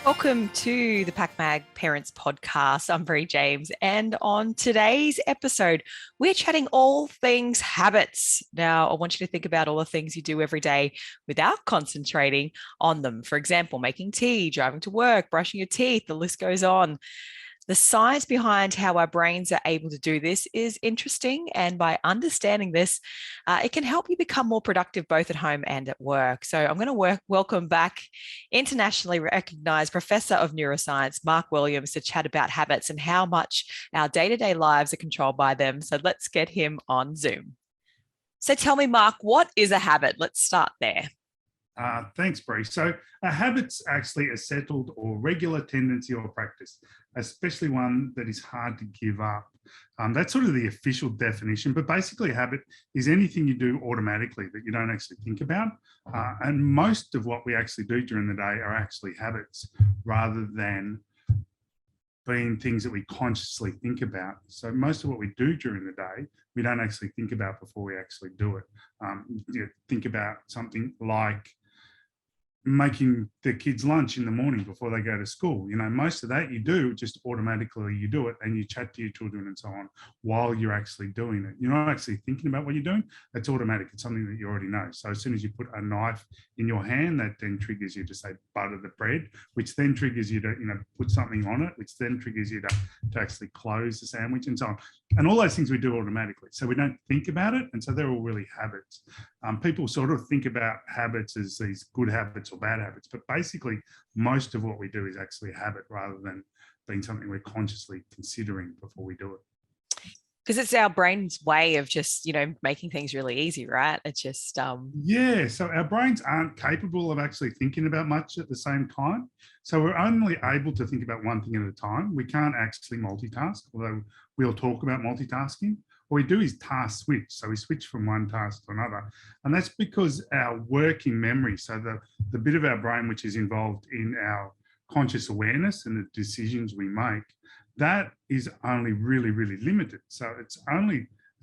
Welcome to the PacMag Parents Podcast. I'm Bree James, and on today's episode, we're chatting all things habits. Now, I want you to think about all the things you do every day without concentrating on them. For example, making tea, driving to work, brushing your teeth, the list goes on. The science behind how our brains are able to do this is interesting. And by understanding this, it can help you become more productive both at home and at work. So I'm going to welcome back internationally recognized professor of neuroscience, Mark Williams, to chat about habits and how much our day-to-day lives are controlled by them. So let's get him on Zoom. So tell me, Mark, what is a habit? Let's start there. Thanks, Bree. So a habit's actually a settled or regular tendency or practice, especially one that is hard to give up. That's sort of the official definition, but basically a habit is anything you do automatically that you don't actually think about. And most of what we actually do during the day are actually habits rather than being things that we consciously think about. So most of what we do during the day, we don't actually think about before we actually do it. Think about something like making the kids lunch in the morning before they go to school. Most of that you do just automatically, you do it and you chat to your children and so on while you're actually doing it. You're not actually thinking about what you're doing. It's automatic. It's something that you already know. So as soon as you put a knife in your hand, that then triggers you to say butter the bread, which then triggers you to put something on it, which then triggers you to actually close the sandwich and so on. And all those things we do automatically. So we don't think about it. And so they're all really habits. People sort of think about habits as these good habits or bad habits, but basically most of what we do is actually a habit rather than being something we're consciously considering before we do it. Because it's our brain's way of just, making things really easy, right? It's just... Yeah, so our brains aren't capable of actually thinking about much at the same time. So we're only able to think about one thing at a time. We can't actually multitask, although we'll talk about multitasking. What we do is task switch. So we switch from one task to another. And that's because our working memory, so the bit of our brain which is involved in our conscious awareness and the decisions we make, that is only really, really limited. So it's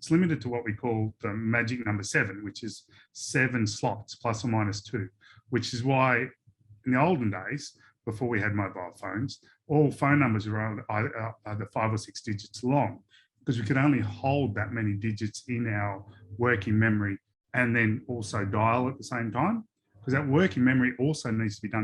limited to what we call the magic number 7, which is 7 slots plus or minus 2, which is why in the olden days, before we had mobile phones, all phone numbers were either 5 or 6 digits long, because we could only hold that many digits in our working memory and then also dial at the same time, because that working memory also needs to be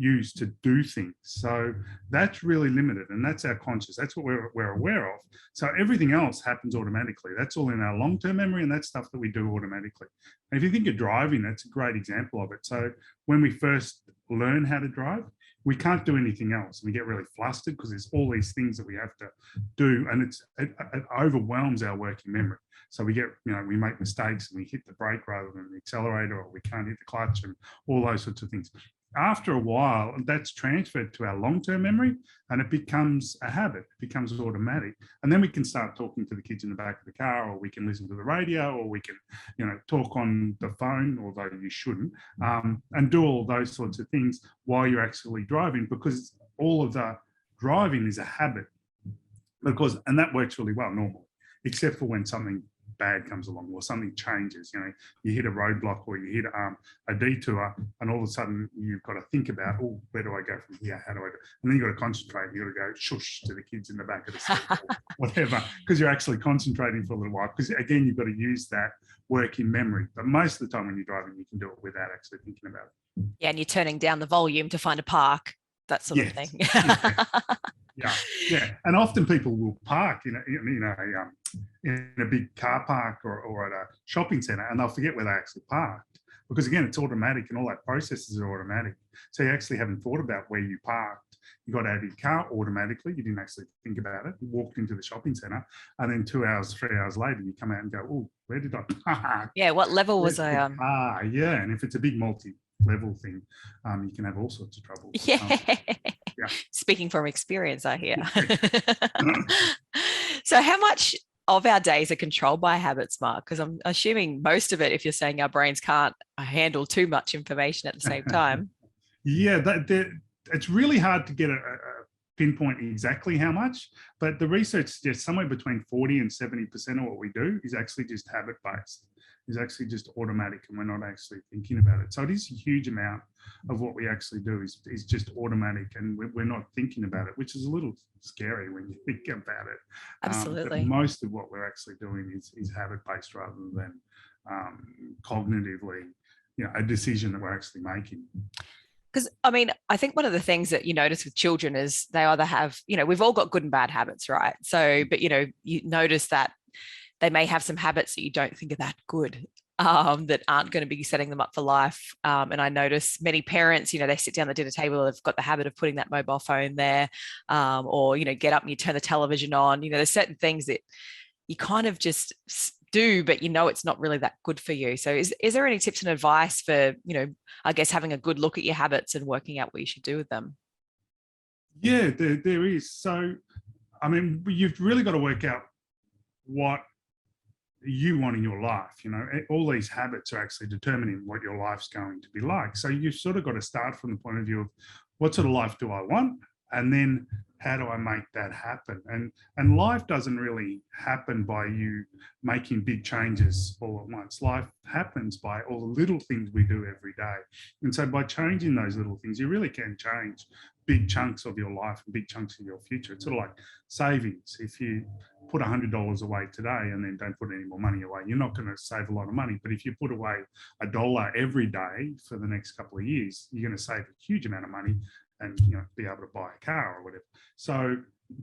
used to do things. So that's really limited, and that's our conscious. That's what we're aware of. So everything else happens automatically. That's all in our long-term memory, and that's stuff that we do automatically. And if you think of driving, that's a great example of it. So when we first learn how to drive, we can't do anything else. We get really flustered because there's all these things that we have to do, and it overwhelms our working memory. So we make mistakes and we hit the brake rather than the accelerator, or we can't hit the clutch and all those sorts of things. After a while, that's transferred to our long-term memory and it becomes a habit, it becomes automatic. And then we can start talking to the kids in the back of the car, or we can listen to the radio, or we can, talk on the phone, although you shouldn't, and do all those sorts of things while you're actually driving, because all of the driving is a habit. And that works really well normally, except for when something bad comes along or something changes. You hit a roadblock or you hit a detour, and all of a sudden you've got to think about, where do I go from here? How do I do? And then you've got to concentrate. You've got to go shush to the kids in the back of the seat or whatever, because you're actually concentrating for a little while. Because again, you've got to use that working memory. But most of the time when you're driving, you can do it without actually thinking about it. Yeah, and you're turning down the volume to find a park, that sort of thing. Yeah. And often people will park in a big car park or at a shopping centre, and they'll forget where they actually parked, because again, it's automatic and all that processes are automatic. So you actually haven't thought about where you parked. You got out of your car automatically. You didn't actually think about it. You walked into the shopping centre, and then 2 hours, 3 hours later, you come out and go, where did I park? Yeah, what level was I on? Yeah, and if it's a big multi-level thing, you can have all sorts of trouble. Yeah. Speaking from experience, I hear. So how much of our days are controlled by habits, Mark? Because I'm assuming most of it, if you're saying our brains can't handle too much information at the same time. Yeah, it's really hard to get a pinpoint exactly how much, but the research suggests somewhere between 40 and 70% of what we do is actually just habit-based. is actually just automatic, and we're not actually thinking about it. So it is a huge amount of what we actually do is just automatic, and we're not thinking about it, which is a little scary when you think about it. But Absolutely. most of what we're actually doing is habit-based rather than cognitively, a decision that we're actually making. Because I mean, I think one of the things that you notice with children is they either have, we've all got good and bad habits, right? So, but you notice that they may have some habits that you don't think are that good, that aren't going to be setting them up for life. And I notice many parents, they sit down at the dinner table, they've got the habit of putting that mobile phone there, or get up and you turn the television on. There's certain things that you kind of just do, but it's not really that good for you. So is there any tips and advice for, I guess having a good look at your habits and working out what you should do with them? Yeah, there is. So, I mean, you've really got to work out what you want in your life. All these habits are actually determining what your life's going to be like. So you've sort of got to start from the point of view of what sort of life do I want? And then how do I make that happen? And life doesn't really happen by you making big changes all at once. Life happens by all the little things we do every day. And so by changing those little things, you really can change big chunks of your life and big chunks of your future. It's sort of like savings. If you put $100 away today and then don't put any more money away, you're not going to save a lot of money. But if you put away $1 every day for the next couple of years, you're going to save a huge amount of money and be able to buy a car or whatever. So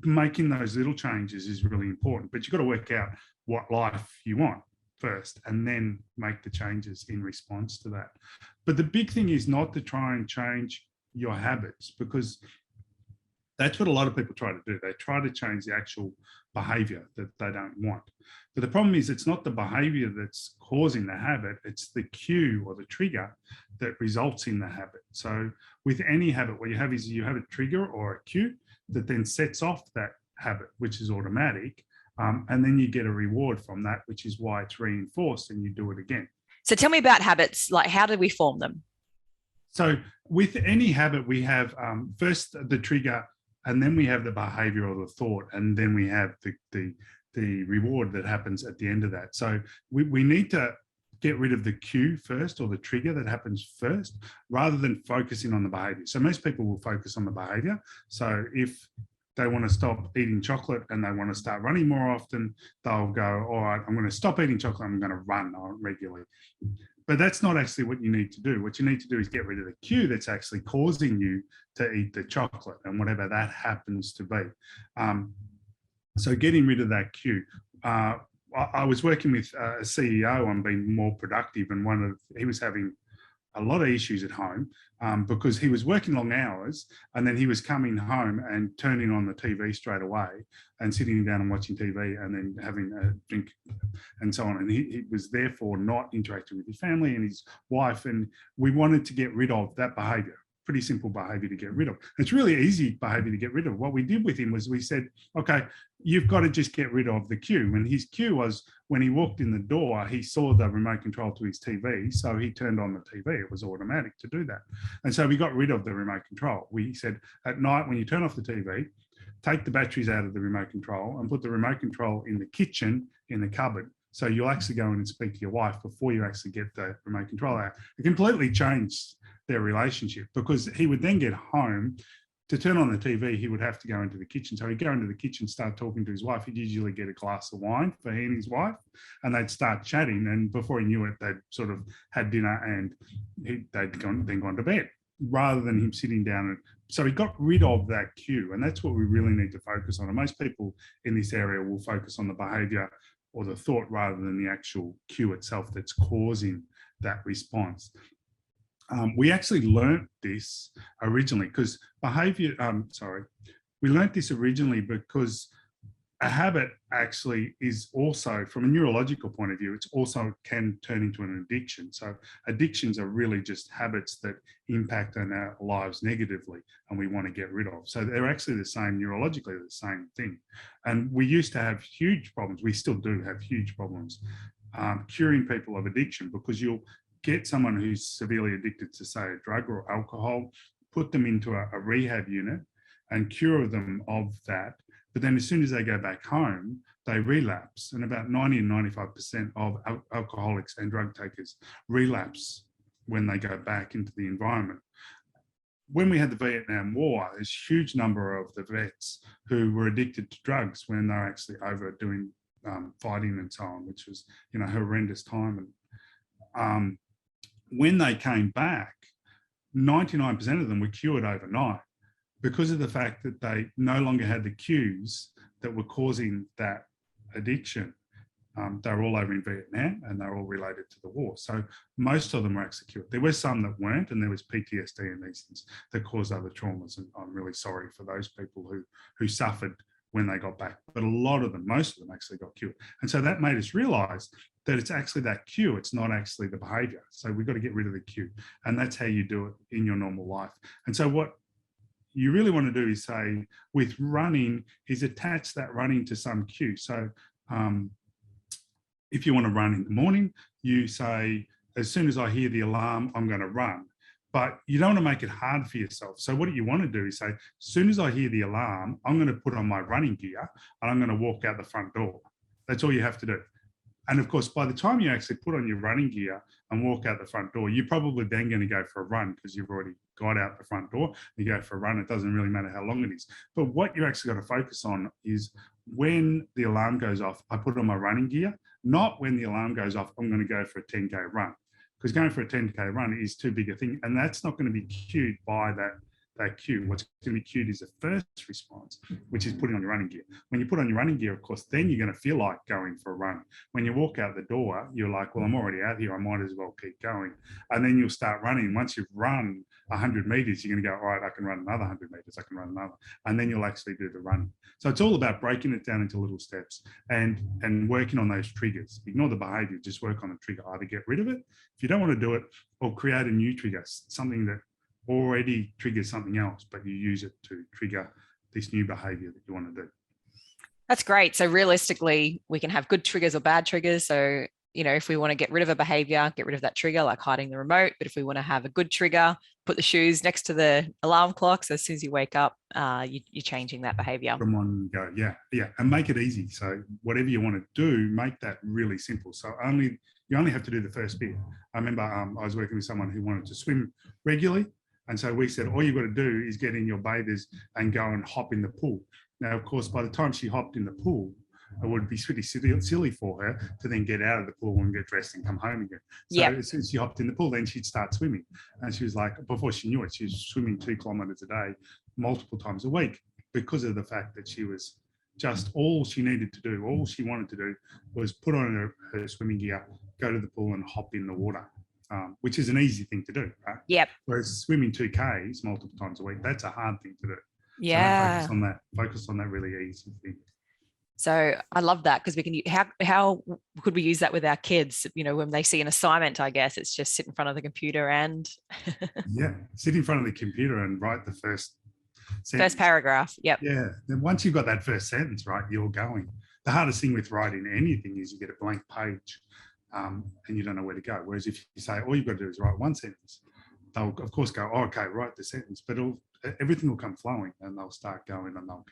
making those little changes is really important, but you've got to work out what life you want first and then make the changes in response to that. But the big thing is not to try and change your habits, because that's what a lot of people try to do. They try to change the actual behavior that they don't want. But the problem is it's not the behavior that's causing the habit, it's the cue or the trigger that results in the habit. So with any habit, what you have is you have a trigger or a cue that then sets off that habit, which is automatic. And then you get a reward from that, which is why it's reinforced and you do it again. So tell me about habits. Like, how do we form them? So with any habit, we have first the trigger, and then we have the behavior or the thought, and then we have the reward that happens at the end of that. So we need to get rid of the cue first, or the trigger that happens first, rather than focusing on the behavior. So most people will focus on the behavior. So if they want to stop eating chocolate and they want to start running more often, they'll go, all right, I'm going to stop eating chocolate, I'm going to run regularly. But that's not actually what you need to do. What you need to do is get rid of the cue that's actually causing you to eat the chocolate and whatever that happens to be. So getting rid of that cue. I was working with a CEO on being more productive, and he was having a lot of issues at home because he was working long hours, and then he was coming home and turning on the TV straight away and sitting down and watching TV and then having a drink and so on. And he was therefore not interacting with his family and his wife. And we wanted to get rid of that behavior. Pretty simple behavior to get rid of. It's really easy behavior to get rid of. What we did with him was we said, okay, you've got to just get rid of the cue. And his cue was when he walked in the door, he saw the remote control to his TV. So he turned on the TV. It was automatic to do that. And so we got rid of the remote control. We said at night, when you turn off the TV, take the batteries out of the remote control and put the remote control in the kitchen in the cupboard. So you'll actually go in and speak to your wife before you actually get the remote control out. It completely changed their relationship, because he would then get home to turn on the TV. He would have to go into the kitchen. So he'd go into the kitchen, start talking to his wife. He'd usually get a glass of wine for he and his wife, and they'd start chatting. And before he knew it, they'd sort of had dinner and they'd gone to bed, rather than him sitting down. And so he got rid of that cue. And that's what we really need to focus on. And most people in this area will focus on the behavior or the thought rather than the actual cue itself that's causing that response. We actually learnt this originally because we learnt this originally because a habit actually is also, from a neurological point of view, it's also can turn into an addiction. So addictions are really just habits that impact on our lives negatively and we want to get rid of. So they're actually the same, neurologically the same thing. And we used to have huge problems. We still do have huge problems curing people of addiction, because you'll get someone who's severely addicted to, say, a drug or alcohol, put them into a rehab unit and cure them of that. But then as soon as they go back home, they relapse. And about 90 and 95% of alcoholics and drug takers relapse when they go back into the environment. When we had the Vietnam War, there's a huge number of the vets who were addicted to drugs when they're actually over doing fighting and so on, which was, a horrendous time. And when they came back, 99% of them were cured overnight because of the fact that they no longer had the cues that were causing that addiction. They were all over in Vietnam and they're all related to the war. So most of them were actually cured. There were some that weren't, and there was PTSD and these things that caused other traumas. And I'm really sorry for those people who suffered when they got back. But a lot of them, most of them actually got cured. And so that made us realize that it's actually that cue. It's not actually the behavior. So we've got to get rid of the cue. And that's how you do it in your normal life. And so what you really want to do is say with running is attach that running to some cue. So if you want to run in the morning, you say, as soon as I hear the alarm, I'm going to run. But you don't want to make it hard for yourself. So what you want to do is say, as soon as I hear the alarm, I'm going to put on my running gear and I'm going to walk out the front door. That's all you have to do. And of course, by the time you actually put on your running gear and walk out the front door, you're probably then going to go for a run because you've already got out the front door. You go for a run. It doesn't really matter how long it is. But what you actually got to focus on is when the alarm goes off, I put on my running gear, not when the alarm goes off, I'm going to go for a 10K run. Because going for a 10K run is too big a thing. And that's not going to be cued by that cue. What's going to be cued is the first response, which is putting on your running gear. When you put on your running gear, of course, then you're going to feel like going for a run. When you walk out the door, you're like, well, I'm already out here. I might as well keep going. And then you'll start running. Once you've run 100 meters, you're going to go, all right, I can run another 100 meters. I can run another. And then you'll actually do the running. So it's all about breaking it down into little steps and working on those triggers. Ignore the behavior, just work on the trigger. Either get rid of it if you don't want to do it, or create a new trigger, something that already triggers something else, but you use it to trigger this new behavior that you want to do. That's great. So realistically, we can have good triggers or bad triggers. So, if we want to get rid of a behavior, get rid of that trigger, like hiding the remote. But if we want to have a good trigger, put the shoes next to the alarm clock. So as soon as you wake up, you're changing that behavior. Come on, go. Yeah. And make it easy. So whatever you want to do, make that really simple. So you only have to do the first bit. I remember I was working with someone who wanted to swim regularly. And so we said, all you've got to do is get in your bathers and go and hop in the pool. Now, of course, by the time she hopped in the pool, it would be pretty silly for her to then get out of the pool and get dressed and come home again. So as soon as she hopped in the pool, then she'd start swimming. And she was like, before she knew it, she was swimming 2 kilometers a day, multiple times a week, because of the fact that she was just all she needed to do, all she wanted to do was put on her swimming gear, go to the pool and hop in the water. Which is an easy thing to do, right? Yep. Whereas swimming 2Ks multiple times a week, that's a hard thing to do. Yeah. So focus on that really easy thing. So I love that because we can, how could we use that with our kids? When they see an assignment, I guess it's just sit in front of the computer and. Yeah, sit in front of the computer and write the first sentence. First paragraph. Yep. Yeah. Then once you've got that first sentence, right, you're going. The hardest thing with writing anything is you get a blank page. And you don't know where to go. Whereas if you say, all you've got to do is write one sentence, they'll of course go, oh, okay, write the sentence, but everything will come flowing and they'll start going and they'll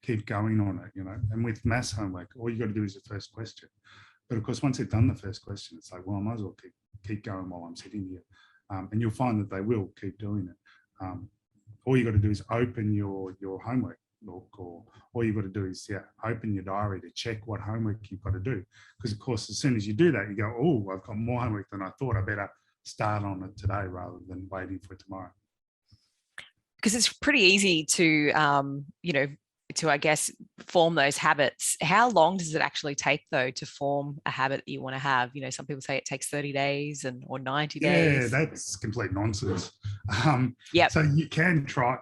keep going on it, And with maths homework, all you got to do is the first question. But of course, once they've done the first question, it's like, well, I might as well keep going while I'm sitting here. And you'll find that they will keep doing it. All you got to do is open your homework book, or all you've got to do is open your diary to check what homework you've got to do, because of course as soon as you do that you go, oh, I've got more homework than I thought, I better start on it today rather than waiting for tomorrow. Because it's pretty easy to to, I guess, form those habits. How long does it actually take, though, to form a habit that you want to have? Some people say it takes 30 days or 90 days. Yeah, that's complete nonsense. Yeah. So you can try,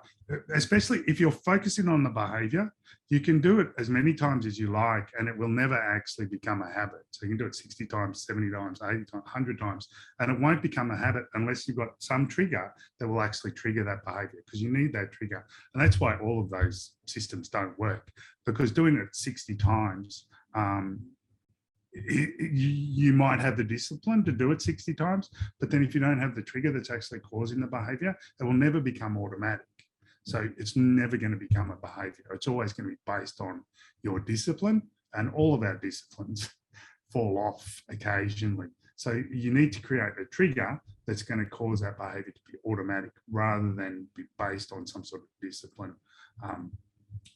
especially if you're focusing on the behavior, you can do it as many times as you like, and it will never actually become a habit. So you can do it 60 times, 70 times, 80 times, 100 times, and it won't become a habit unless you've got some trigger that will actually trigger that behavior, because you need that trigger. And that's why all of those systems don't work, because doing it 60 times, you might have the discipline to do it 60 times, but then if you don't have the trigger that's actually causing the behavior, it will never become automatic. So it's never going to become a behavior. It's always going to be based on your discipline and all of our disciplines fall off occasionally. So you need to create a trigger that's going to cause that behavior to be automatic rather than be based on some sort of discipline,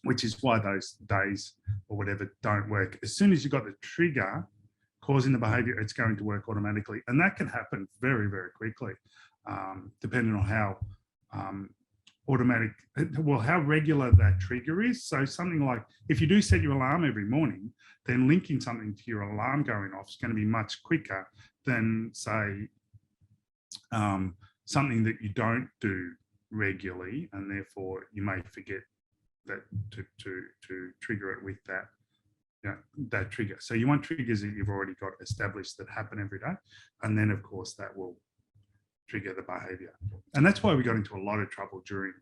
which is why those days or whatever don't work. As soon as you've got the trigger causing the behavior, it's going to work automatically. And that can happen very, very quickly, depending on how how regular that trigger is. So something like, if you do set your alarm every morning, then linking something to your alarm going off is going to be much quicker than, say, something that you don't do regularly, and therefore you may forget that to trigger it with that, that trigger. So you want triggers that you've already got established that happen every day, and then of course that will trigger the behavior. And that's why we got into a lot of trouble during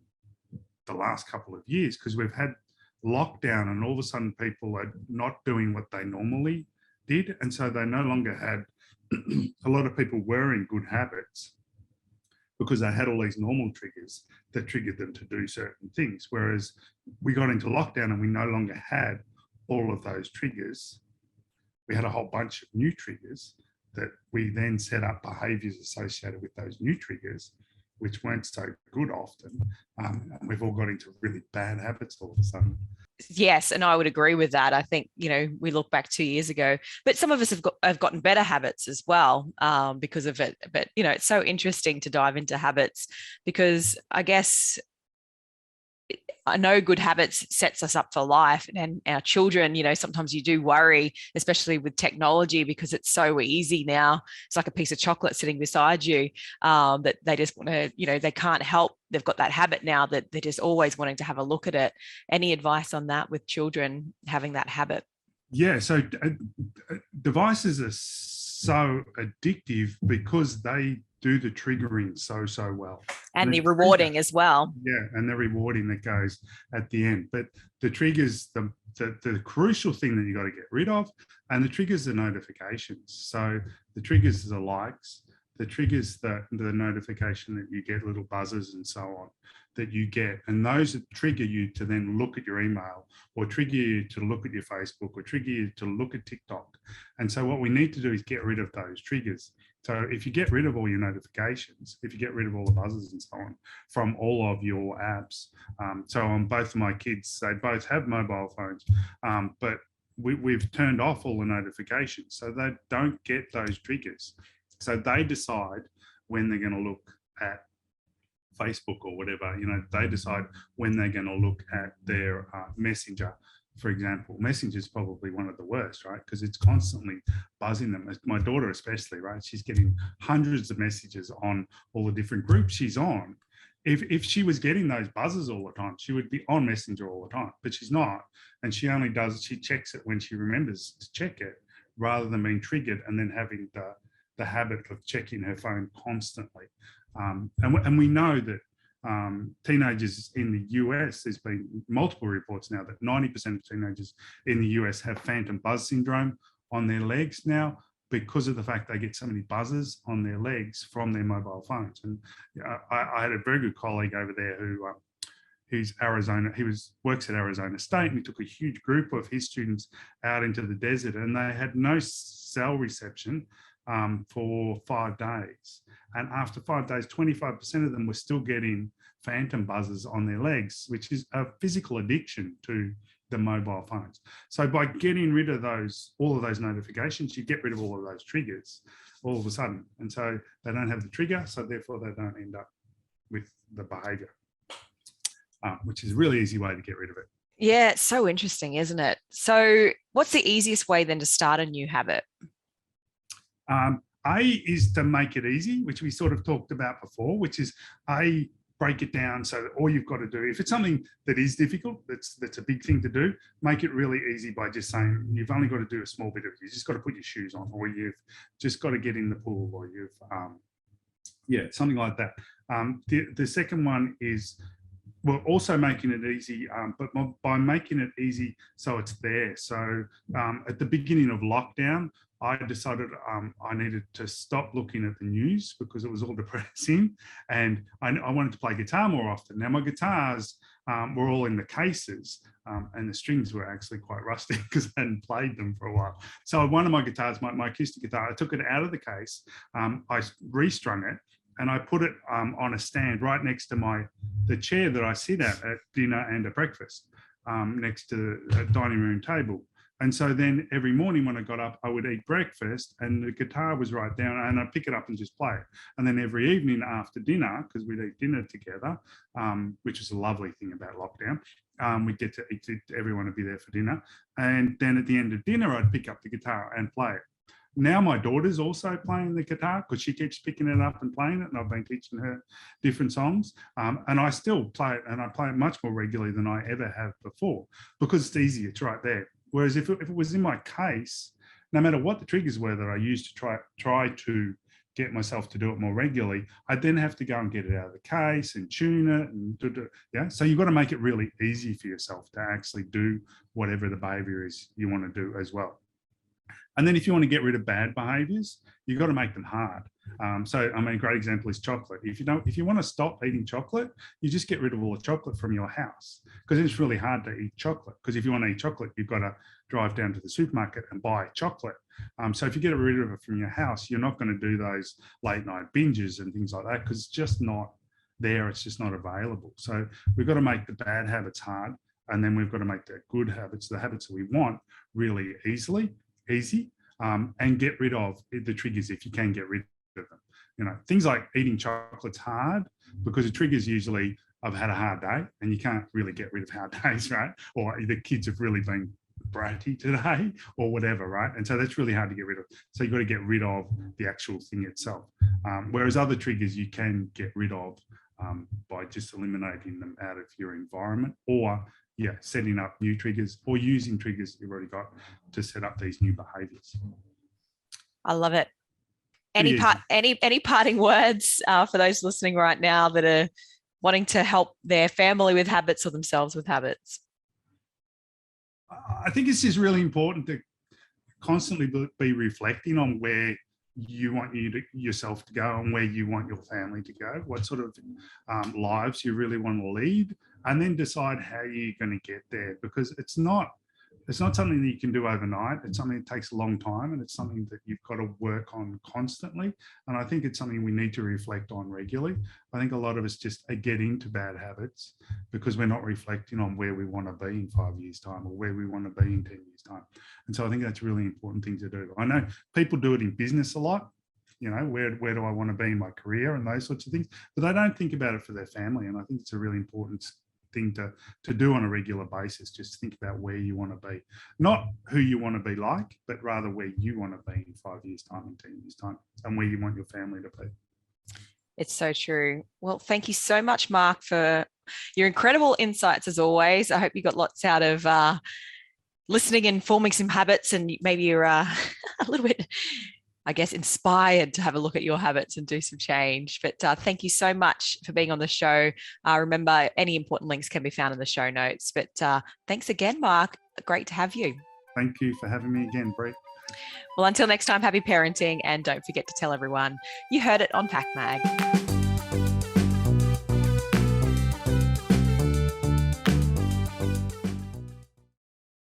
the last couple of years, because we've had lockdown and all of a sudden people are not doing what they normally did, and so they no longer had a lot of people were in good habits because they had all these normal triggers that triggered them to do certain things. Whereas we got into lockdown and we no longer had all of those triggers. We had a whole bunch of new triggers that we then set up behaviors associated with those new triggers, which weren't so good often. And we've all got into really bad habits all of a sudden. Yes, and I would agree with that. I think, we look back 2 years ago, but some of us have gotten better habits as well because of it. But, it's so interesting to dive into habits, because I guess I know good habits sets us up for life, and our children, sometimes you do worry, especially with technology, because it's so easy now. It's like a piece of chocolate sitting beside you, that they just want to, they can't help. They've got that habit now that they're just always wanting to have a look at it. Any advice on that with children having that habit? Yeah, so devices are so addictive because they do the triggering so well. And the rewarding as well. Yeah, and the rewarding that goes at the end. But the triggers, the crucial thing that you got to get rid of, and the triggers are notifications. So the triggers are the likes, the triggers the notification that you get little buzzes and so on that you get, and those trigger you to then look at your email, or trigger you to look at your Facebook, or trigger you to look at TikTok. And so what we need to do is get rid of those triggers. So if you get rid of all your notifications, if you get rid of all the buzzes and so on from all of your apps, so on both of my kids, they both have mobile phones, but we've turned off all the notifications so they don't get those triggers. So they decide when they're going to look at Facebook or whatever, they decide when they're going to look at their Messenger. For example, Messenger is probably one of the worst, right? Because it's constantly buzzing them. My daughter especially, right? She's getting hundreds of messages on all the different groups she's on. If she was getting those buzzes all the time, she would be on Messenger all the time, but she's not. And she checks it when she remembers to check it, rather than being triggered and then having the habit of checking her phone constantly. And we know that teenagers in the US, there's been multiple reports now that 90% of teenagers in the US have phantom buzz syndrome on their legs now, because of the fact they get so many buzzes on their legs from their mobile phones. And I had a very good colleague over there who's Arizona. He works at Arizona State, and he took a huge group of his students out into the desert, and they had no cell reception for 5 days. And after 5 days, 25% of them were still getting phantom buzzes on their legs, which is a physical addiction to the mobile phones. So by getting rid of all of those notifications, you get rid of all of those triggers all of a sudden. And so they don't have the trigger, so therefore they don't end up with the behavior, which is a really easy way to get rid of it. Yeah, it's so interesting, isn't it? So what's the easiest way then to start a new habit? A is to make it easy, which we sort of talked about before, which is break it down so that all you've got to do, if it's something that is difficult, that's a big thing to do, make it really easy by just saying you've only got to do a small bit of it. You just got to put your shoes on, or you've just got to get in the pool, or you've, something like that. The second one is, we're also making it easy, but by making it easy so it's there. So at the beginning of lockdown, I decided I needed to stop looking at the news because it was all depressing, and I wanted to play guitar more often. Now my guitars were all in the cases, and the strings were actually quite rusty because I hadn't played them for a while. So one of my guitars, my acoustic guitar, I took it out of the case, I restrung it, and I put it on a stand right next to the chair that I sit at dinner and at breakfast, next to the dining room table. And so then every morning when I got up, I would eat breakfast and the guitar was right down, and I'd pick it up and just play it. And then every evening after dinner, because we'd eat dinner together, which is a lovely thing about lockdown, we'd get to eat, everyone would be there for dinner. And then at the end of dinner, I'd pick up the guitar and play it. Now my daughter's also playing the guitar because she keeps picking it up and playing it, and I've been teaching her different songs. And I still play it, and I play it much more regularly than I ever have before because it's easy, it's right there. Whereas if it was in my case, no matter what the triggers were that I used to try to get myself to do it more regularly, I'd then have to go and get it out of the case and tune it and yeah. So you've got to make it really easy for yourself to actually do whatever the behavior is you want to do as well. And then if you want to get rid of bad behaviors, you've got to make them hard. So, I mean, a great example is chocolate. If you want to stop eating chocolate, you just get rid of all the chocolate from your house, because it's really hard to eat chocolate. Because if you want to eat chocolate, you've got to drive down to the supermarket and buy chocolate. So if you get rid of it from your house, you're not going to do those late night binges and things like that, because it's just not there. It's just not available. So we've got to make the bad habits hard. And then we've got to make the good habits, the habits that we want, really easy, and get rid of the triggers if you can get rid of them. You know, things like eating chocolate's hard because the triggers usually, I've had a hard day, and you can't really get rid of hard days, right? Or the kids have really been bratty today or whatever, right? And so that's really hard to get rid of. So you've got to get rid of the actual thing itself. Whereas other triggers you can get rid of by just eliminating them out of your environment, or setting up new triggers or using triggers you've already got to set up these new behaviors. I love it. Any parting words for those listening right now that are wanting to help their family with habits or themselves with habits? I think it's just really important to constantly be reflecting on where you want yourself to go and where you want your family to go, what sort of lives you really want to lead, and then decide how you're going to get there, because it's not something that you can do overnight. It's something that takes a long time, and it's something that you've got to work on constantly. And I think it's something we need to reflect on regularly. I think a lot of us just get into bad habits because we're not reflecting on where we want to be in 5 years' time or where we want to be in 10 years' time. And so I think that's a really important thing to do. I know people do it in business a lot. You know, where do I want to be in my career and those sorts of things, but they don't think about it for their family. And I think it's a really important thing to do on a regular basis. Just think about where you want to be, not who you want to be like, but rather where you want to be in 5 years' time and 10 years' time, and where you want your family to be. It's so true. Well, thank you so much, Mark, for your incredible insights as always. I hope you got lots out of listening and forming some habits, and maybe you're a little bit, I guess, inspired to have a look at your habits and do some change. But thank you so much for being on the show. Remember, any important links can be found in the show notes. But thanks again, Mark. Great to have you. Thank you for having me again, Bree. Well, until next time, happy parenting, and don't forget to tell everyone you heard it on PackMag.